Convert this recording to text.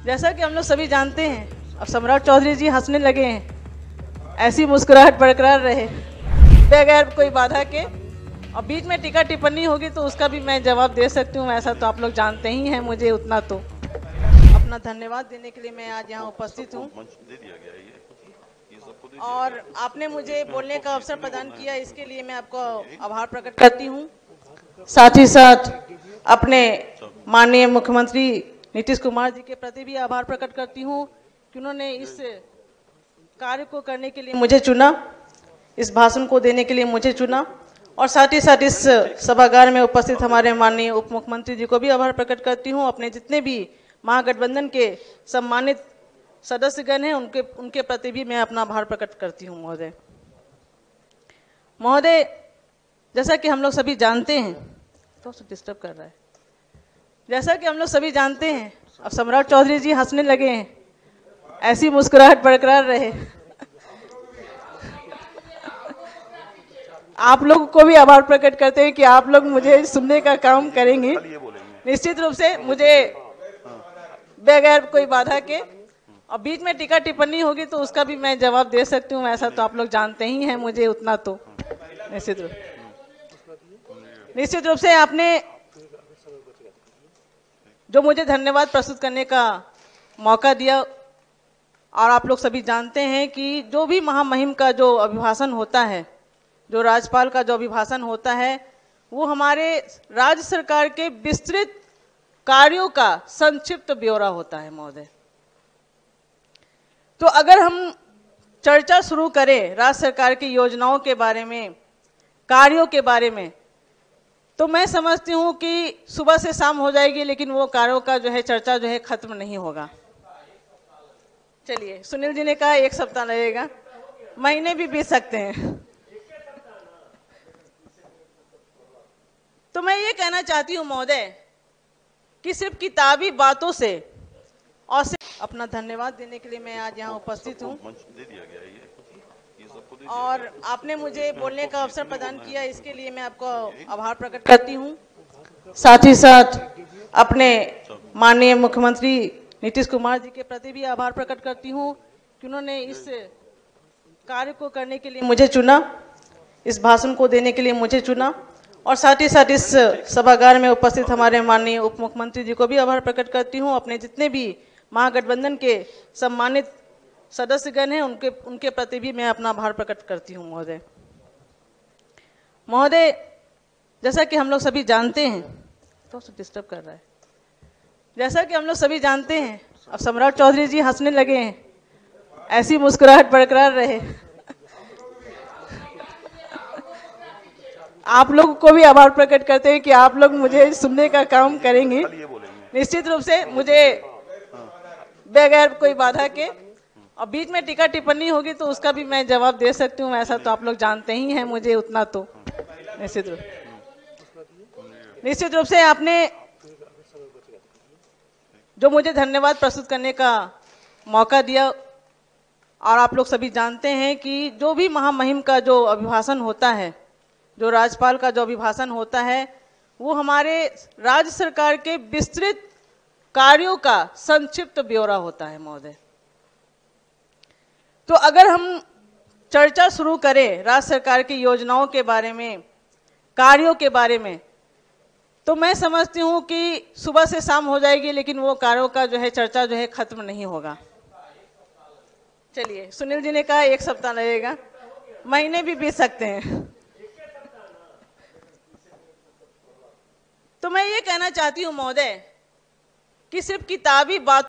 जैसा कि हम लोग सभी जानते हैं, अब सम्राट चौधरी जी हंसने लगे हैं, ऐसी मुस्कुराहट बरकरार रहे बगैर कोई बाधा के। और बीच में टीका टिप्पणी होगी तो उसका भी मैं जवाब दे सकती हूँ, ऐसा तो आप लोग जानते ही हैं मुझे उतना तो। अपना धन्यवाद देने के लिए मैं आज यहाँ उपस्थित हूँ और आपने मुझे बोलने का अवसर प्रदान किया, इसके लिए मैं आपको आभार प्रकट करती हूँ। साथ ही साथ अपने माननीय मुख्यमंत्री नीतीश कुमार जी के प्रति भी आभार प्रकट करती हूँ कि उन्होंने इस कार्य को करने के लिए मुझे चुना, इस भाषण को देने के लिए मुझे चुना। और साथ ही साथ इस सभागार में उपस्थित हमारे माननीय उप मुख्यमंत्री जी को भी आभार प्रकट करती हूँ। अपने जितने भी महागठबंधन के सम्मानित सदस्यगण हैं उनके प्रति भी मैं अपना आभार प्रकट करती हूँ। महोदय, जैसा कि हम लोग सभी जानते हैं, तो डिस्टर्ब कर रहा है। जैसा कि हम लोग सभी जानते हैं, अब सम्राट चौधरी जी हंसने लगे हैं, ऐसी मुस्कुराहट बरकरार रहे आप लोगों को भी आभार प्रकट करते हैं कि आप लोग मुझे सुनने का काम करेंगे। निश्चित रूप से मुझे बगैर कोई बाधा के, और बीच में टीका टिप्पणी होगी तो उसका भी मैं जवाब दे सकती हूँ, ऐसा तो आप लोग जानते ही हैं मुझे उतना तो। निश्चित रूप से आपने जो मुझे धन्यवाद प्रस्तुत करने का मौका दिया, और आप लोग सभी जानते हैं कि जो भी महामहिम का जो अभिभाषण होता है, जो राज्यपाल का जो अभिभाषण होता है, वो हमारे राज्य सरकार के विस्तृत कार्यों का संक्षिप्त ब्यौरा होता है महोदय। तो अगर हम चर्चा शुरू करें राज्य सरकार की योजनाओं के बारे में, कार्यों के बारे में, तो मैं समझती हूँ कि सुबह से शाम हो जाएगी, लेकिन वो कार्यों का जो है चर्चा जो है खत्म नहीं होगा। चलिए, सुनील जी ने कहा 1 सप्ताह लगेगा, महीने भी बीत सकते हैं। तो मैं ये कहना चाहती हूँ महोदय कि सिर्फ किताबी बातों से और सिर्फ अपना धन्यवाद देने के लिए मैं आज यहाँ उपस्थित हूँ और आपने मुझे बोलने का अवसर प्रदान किया, इसके लिए मैं आपको आभार प्रकट करती हूँ। साथ ही साथ अपने माननीय मुख्यमंत्री नीतीश कुमार जी के प्रति भी आभार प्रकट करती हूँ कि उन्होंने इस कार्य को करने के लिए मुझे चुना, इस भाषण को देने के लिए मुझे चुना। और साथ ही साथ इस सभागार में उपस्थित हमारे माननीय उप मुख्यमंत्री जी को भी आभार प्रकट करती हूँ। अपने जितने भी महागठबंधन के सम्मानित सदस्यगण हैं उनके प्रति भी मैं अपना आभार प्रकट करती हूँ महोदय, जैसा कि हम लोग सभी जानते हैं, तो डिस्टर्ब कर रहा है। जैसा कि हम लोग सभी जानते हैं, अब सम्राट चौधरी जी हंसने लगे हैं, ऐसी मुस्कुराहट बरकरार रहे आप लोगों को भी आभार प्रकट करते हैं कि आप लोग मुझे सुनने का काम करेंगे। निश्चित रूप से मुझे बगैर कोई बाधा के, और बीच में टीका टिप्पणी होगी तो उसका भी मैं जवाब दे सकती हूँ, ऐसा तो आप लोग जानते ही हैं मुझे उतना तो। निश्चित रूप से आपने जो मुझे धन्यवाद प्रस्तुत करने का मौका दिया, और आप लोग सभी जानते हैं कि जो भी महामहिम का जो अभिभाषण होता है, जो राज्यपाल का जो अभिभाषण होता है, वो हमारे राज्य सरकार के विस्तृत कार्यों का संक्षिप्त ब्यौरा होता है महोदय। तो अगर हम चर्चा शुरू करें राज्य सरकार की योजनाओं के बारे में, कार्यों के बारे में, तो मैं समझती हूँ कि सुबह से शाम हो जाएगी, लेकिन वो कार्यों का जो है चर्चा जो है खत्म नहीं होगा। चलिए, सुनील जी ने कहा 1 सप्ताह लगेगा, महीने भी बीत सकते हैं। तो मैं ये कहना चाहती हूँ महोदय कि सिर्फ किताबी बात